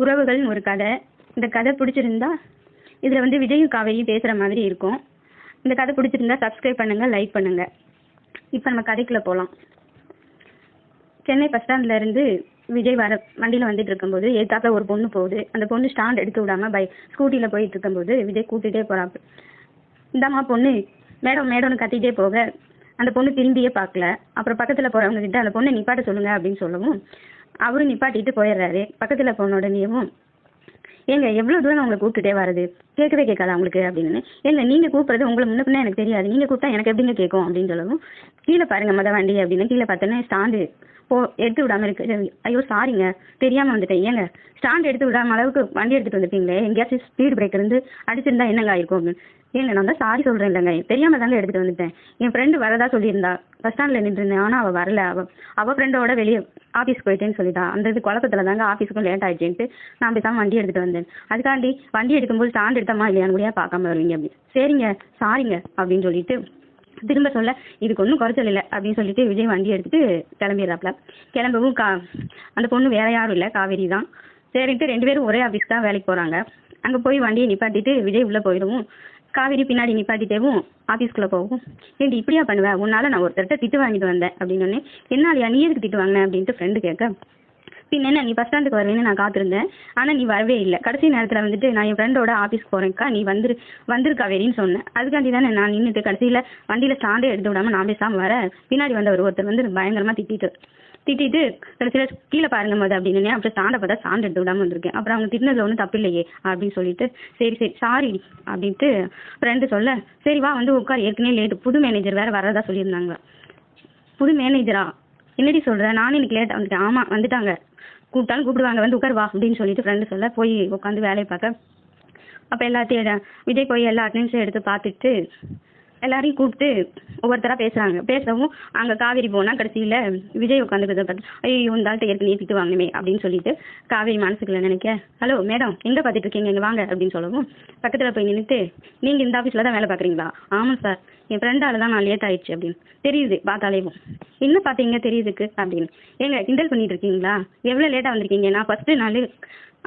உறவுகள்னு ஒரு கதை. இந்த கதை பிடிச்சிருந்தா இதில் வந்து விஜயும் காவேரியும் பேசுகிற மாதிரி இருக்கும். இந்த கதை பிடிச்சிருந்தா சப்ஸ்கிரைப் பண்ணுங்கள், லைக் பண்ணுங்கள். இப்போ நம்ம கதைக்குள்ளே போகலாம். சென்னை பஸ் ஸ்டாண்ட்லேருந்து விஜய் வண்டியில் வந்துட்டு இருக்கும்போது எதிர்த்தாப்புல ஒரு பொண்ணு போகுது. அந்த பொண்ணு ஸ்டாண்ட் எடுத்து விடாமல் ஸ்கூட்டியில் போயிட்டு இருக்கும்போது விஜய் கூட்டிகிட்டே போகிறாப்பு. இந்தாம்மா பொண்ணு, மேடம் மேடம்னு கத்திட்டே போக அந்த பொண்ணு திரும்பியே பார்க்கல. அப்புறம் பக்கத்தில் போகிறவங்க கிட்ட அந்த பொண்ணை நிப்பாட்ட சொல்லுங்கள் அப்படின்னு சொல்லவும் அவரும் நிப்பாட்டிட்டு போயிடுறாரு. பக்கத்தில் போன உடனேவும் ஏங்க எவ்வளோ தூரம் அவங்களை கூப்பிட்டுட்டே வரது, கேட்கவே கேட்காது அவங்களுக்கு அப்படின்னு. ஏங்க நீங்கள் கூப்பிட்றது உங்களை முன்ன எனக்கு தெரியாது, நீங்கள் கூப்பிட்டா எனக்கு எப்படிங்க கேட்கும் அப்படின்னு சொல்லவும் கீழே பாருங்கள் மொதல் வண்டி அப்படின்னு கீழே பார்த்தோன்னே ஸ்டாண்டு எடுத்து விடாமல் இருக்கு. ஐயோ சாரிங்க தெரியாமல் வந்துட்டேன். ஏங்க ஸ்டாண்ட் எடுத்து விடாம அளவுக்கு வண்டி எடுத்துகிட்டு வந்துட்டீங்களே, எங்கேயாச்சும் ஸ்பீடு பிரேக் இருந்து அடிச்சிருந்தா என்னங்க ஆயிருக்கும் அப்படின்னு. ஏங்க நான் தான் சாரி சொல்கிறேன் இல்லைங்க, தெரியாமல் தாங்க எடுத்துகிட்டு வந்துட்டேன். என் ஃப்ரெண்டு வரதா சொல்லியிருந்தா, பஸ் ஸ்டாண்டில் நின்றுருந்தேன். ஆனால் அவள் வரல. அவள் ஃப்ரெண்டோட வெளியே ஆஃபீஸ் போயிட்டேன்னு சொல்லிட்டா. அந்த இது குழப்பத்தில் தாங்க ஆஃபீஸுக்கும் லேட் ஆகிடுச்சுன்ட்டு நான் பேசாமல் வண்டி எடுத்துகிட்டு வந்தேன். அதுக்காண்டி வண்டி எடுக்கும்போது ஸ்டாண்ட் எடுத்தமா இல்லையான்னு கூட பார்க்காம வருவீங்க அப்படி. சரிங்க சாரிங்க அப்படின்னு சொல்லிட்டு திரும்ப சொல்ல இதுக்கு ஒன்றும் குறைச்சல் இல்லை அப்படின்னு சொல்லிட்டு விஜய் வண்டி எடுத்துகிட்டு கிளம்பிடுறாப்புல. கிளம்பவும் அந்த பொண்ணு வேற யாரும் இல்லை, காவேரி தான். சரின்ட்டு 2 பேரும் ஒரே ஆஃபீஸ் தான் வேலைக்கு போகிறாங்க. அங்கே போய் வண்டியை நிப்பாட்டிட்டு விஜய் உள்ளே போயிடுவோம். காவேரி பின்னாடி நிப்பாட்டிட்டேவும் ஆஃபீஸ்க்குள்ளே போகும். ஏன்டி இப்படியா பண்ணுவேன், உன்னால் நான் ஒருத்தர்கிட்ட திட்டு வாங்கிட்டு வந்தேன் அப்படின்னு. என்னாலையா நீ எதுக்கு திட்டு வாங்கினேன் அப்படின்ட்டு ஃப்ரெண்டு கேட்க, பின் என்ன நீ பஸ் ஸ்டாண்டுக்கு வருவேன்னு நான் காத்திருந்தேன், ஆனால் நீ வரவே இல்லை. கடைசி நேரத்தில் வந்துட்டு நான் என் ஃப்ரெண்டோட ஆஃபீஸ்க்கு போகிறேன்க்கா, நீ வந்துருக்கா வேறின்னு சொன்னேன். அதுக்காண்டி தானே நான் நின்றுட்டு கடைசியில் வண்டியில் ஸ்டாண்டே எடுத்து விடாமல் நான் பேசாமல் வர பின்னாடி வந்தவர் ஒருத்தர் வந்து பயங்கரமாக திட்டிட்டு கடைசியில் கீழே பாருங்க போது அப்படின்னு. அப்புறம் ஸ்டாண்டை பார்த்தா ஸ்டாண்ட் எடுத்து விடாமல் வந்திருக்கேன். அப்புறம் அவங்க திட்டினதில் ஒன்றும் தப்பு இல்லையே அப்படின்னு சொல்லிட்டு சரி சாரி அப்படின்ட்டு ஃப்ரெண்டு சொல்ல, சரி வா வந்து உட்கார், ஏற்கனவே லேட்டு, புது மேனேஜர் வேறு வரதா சொல்லியிருந்தாங்க. புது மேனேஜரா, என்னடி சொல்கிறேன், நானும் இன்னைக்கு லேட்டாக வந்துட்டேன். ஆமாம் வந்துட்டாங்க, கூப்பிட்டாலும் கூப்பிடுவாங்க, வந்து உட்கார் வா அப்படின்னு சொல்லிட்டு ஃப்ரெண்டு சொல்ல போய் உட்காந்து வேலையை பார்க்க. அப்போ எல்லாத்தையும் விஜய் போய் எல்லா அட்டெண்டன்ஸும் எடுத்து பார்த்துட்டு எல்லாரையும் கூப்பிட்டு ஒவ்வொருத்தராக பேசவும் அங்கே காவேரி போனால் கடைசியில் விஜய் உட்காந்துக்கிறத பார்த்து ஐயோ இந்த ஆள்கிட்ட ஏற்கனவே திட்டு வாங்கணுமே அப்படின்னு சொல்லிட்டு காவேரி மனசுக்குள்ள நினைக்க, ஹலோ மேடம் எங்கே பார்த்துட்டு இருக்கீங்க, இங்கே வாங்க அப்படின்னு சொல்லவும் பக்கத்தில் போய் நின்றுட்டு நீங்கள் இந்த ஆஃபீஸில் தான் வேலை பார்க்குறீங்களா? ஆமாம் சார், என் ஃப்ரெண்டால் தான் நான் லேட் ஆயிடுச்சு அப்படின்னு. தெரியுது பார்த்தாலேவும். என்ன பார்த்தீங்க தெரியுதுக்கு அப்படின்னு. ஏங்க கிண்டல் பண்ணிட்டு இருக்கீங்களா, எவ்வளோ லேட்டாக வந்திருக்கீங்க, நான் ஃபஸ்ட்டு நாள்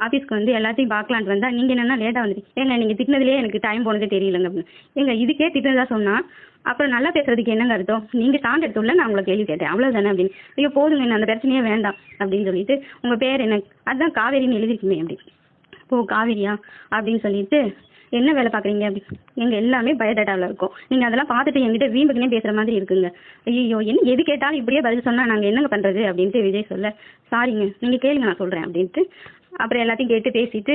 ஆஃபீஸ்க்கு வந்து எல்லாத்தையும் பார்க்கலான்ட்டு வந்தால் நீங்கள் என்னென்னா லேட்டாக வந்துட்டீங்க. ஏங்க நீங்கள் திட்டினதுலேயே எனக்கு டைம் போனதே தெரியலங்க அப்படின்னு. ஏங்க இதுக்கே திட்டினதா சொன்னால் அப்புறம் நல்லா பேசுறதுக்கு என்னங்க அர்த்தம், நீங்கள் ஸ்டாண்ட் எடுத்துள்ள நான் உங்களை கேள்வி கேட்டேன் அவ்வளோதானே அப்படின்னு. ஐயோ போதுங்க என்ன அந்த பிரச்சனையே வேண்டாம் அப்படின்னு சொல்லிட்டு உங்கள் பேர் என்ன, அதுதான் காவேரின்னு எழுதிருக்குமே அப்படி. ஓ காவேரியா அப்படின்னு சொல்லிட்டு என்ன வேலை பார்க்குறீங்க அப்படி. எங்கள் எல்லாமே பயோடேட்டாவில் இருக்கும், நீங்கள் அதெல்லாம் பார்த்துட்டு என்கிட்ட வீம்புக்குனே பேசுகிற மாதிரி இருக்குங்க. ஐயோ என்ன எது கேட்டாலும் இப்படியே பதில் சொன்னால் நாங்கள் என்னங்க பண்ணுறது அப்படின்ட்டு விஜய் சொல்ல, சாரிங்க நீங்கள் கேளுங்க நான் சொல்கிறேன் அப்படின்ட்டு அப்புறம் எல்லாத்தையும் கேட்டு பேசிட்டு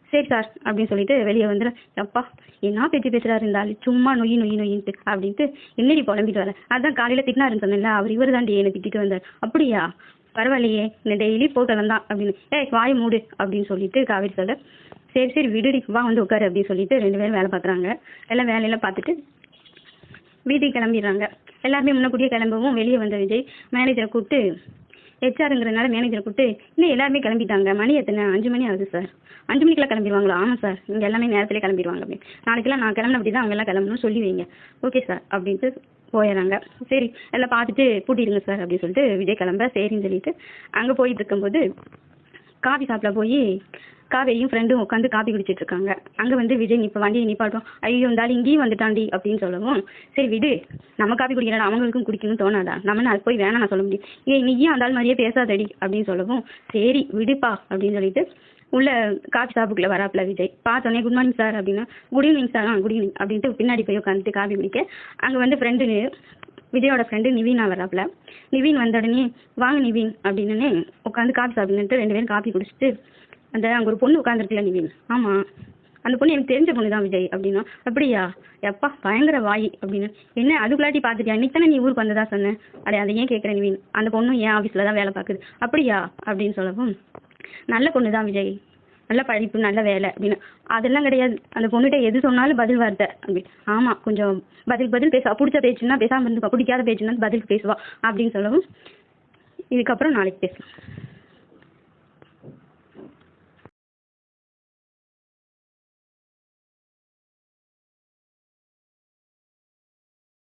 சரி சார் அப்படின்னு சொல்லிட்டு வெளியே வந்துடும். எப்பா என்ன பேச்சு பேசுகிறாரு இருந்தாலும் சும்மா நொய்யின்ட்டு அப்படின்ட்டு என்னடி புலம்பிட்டு வரேன். அதான் காலையில் திட்டினாருன்னு சொன்னேன்ல, அவர் இவர் தாண்டி என்னை திட்டிட்டு வந்தார். அப்படியா பரவாயில்லையே, இந்த டெய்லி போட்டவன் தான் அப்படின்னு. வாயை மூடு அப்படின்னு சொல்லிட்டு காவேரி சொல்ல, சரி விடுடி வா வந்து உட்காரு அப்படின்னு சொல்லிட்டு 2 பேரும் வேலை பார்க்குறாங்க. எல்லாம் வேலையெல்லாம் பார்த்துட்டு வீட்டுக்கு கிளம்பிடுறாங்க. எல்லாருமே முன்னக்கூடியே கிளம்பவும் வெளியே வந்த விஜய் மேனேஜரை கூப்பிட்டு, ஹெச்ஆருங்கிறதுனால மேனேஜரை கூப்பிட்டு இன்னும் எல்லாருமே கிளம்பிட்டாங்க, மணி எத்தனை, 5 மணி ஆகுது சார். 5 மணிக்கெல்லாம் கிளம்பிடுவாங்களா? ஆமாம் சார், இங்கே எல்லாமே நேரத்திலே கிளம்பிடுவாங்க அப்படின்னு. நாளைக்கெல்லாம் நான் கிளம்பின அப்படி தான் அவங்க எல்லாம் கிளம்பணும்னு சொல்லி வைங்க. ஓகே சார் அப்படின்ட்டு போயிடுறாங்க. சரி எல்லாம் பார்த்துட்டு பூட்டிடுங்க சார் அப்படின்னு சொல்லிட்டு விஜய் கிளம்ப சரின்னு சொல்லிட்டு அங்கே போயிட்டு இருக்கும்போது காஃபி ஷாப்பில் போய் காவேரியும் ஃப்ரெண்டும் உட்காந்து காப்பி குடிச்சிட்டு இருக்காங்க. அங்கே வந்து விஜய் வண்டியை நிப்பாட்டும், ஐயோ இருந்தாலும் இங்கேயும் வந்துட்டாண்டி அப்படின்னு சொல்லவும் சரி விடு, நம்ம காப்பி குடிக்கிறா அவங்களுக்கும் குடிக்கணும்னு தோணாதா, நம்ம அது போய் வேணாம் நான் சொல்ல முடியும், நீயும் அந்த ஆள் மாதிரியே பேசாதடி அப்படின்னு சொல்லவும் சரி விடுப்பா அப்படின்னு சொல்லிட்டு உள்ள காஃபி ஷாப்புக்குள்ளே வராப்புல விஜய். பார்த்தோன்னே குட் மார்னிங் சார் அப்படின்னா good evening sir, good evening அப்படின்ட்டு பின்னாடி போய் உட்காந்துட்டு காஃபி குடிக்க அங்கே வந்து ஃப்ரெண்டு விஜயோட ஃப்ரெண்டு நிவீனா வராப்புல. நிவீன் வந்த உடனே வாங்க நிவீன் அப்படின்னு உட்காந்து காஃபி சாப்பிடுன்ட்டு 2 பேரும் காஃபி குடிச்சிட்டு அந்த அங்கே ஒரு பொண்ணு உட்காந்துருக்குல்ல நிவீன், ஆமாம் அந்த பொண்ணு எனக்கு தெரிஞ்ச பொண்ணு தான் விஜய் அப்படின்னா. அப்படியா எப்பா பயங்கர வாய் அப்படின்னு. என்ன அதுக்குள்ளாட்டி பார்த்துட்டியா, இன்னைக்கு தானே நீ ஊருக்கு வந்ததா சொன்னேன். அதை ஏன் கேட்குறேன் நிவீன், அந்த பொண்ணும் என் ஆஃபீஸில் தான் வேலை பார்க்குது. அப்படியா அப்படின்னு சொல்லவும் நல்ல பொண்ணு தான் விஜய், நல்ல படிப்பு நல்ல வேலை அப்படின்னு. அதெல்லாம் கிடையாது, அந்த பொண்ணுகிட்ட எது சொன்னாலும் பதில் வார்த்தை அப்படி. ஆமாம் கொஞ்சம் பதில் பேசுவா, பிடிச்ச பேச்சுன்னா பேசாமல் இருந்துப்பா, பிடிக்காத பேச்சுன்னா பதில் பேசுவா அப்படின்னு சொல்லவும் இதுக்கப்புறம் நாளைக்கு பேசலாம்.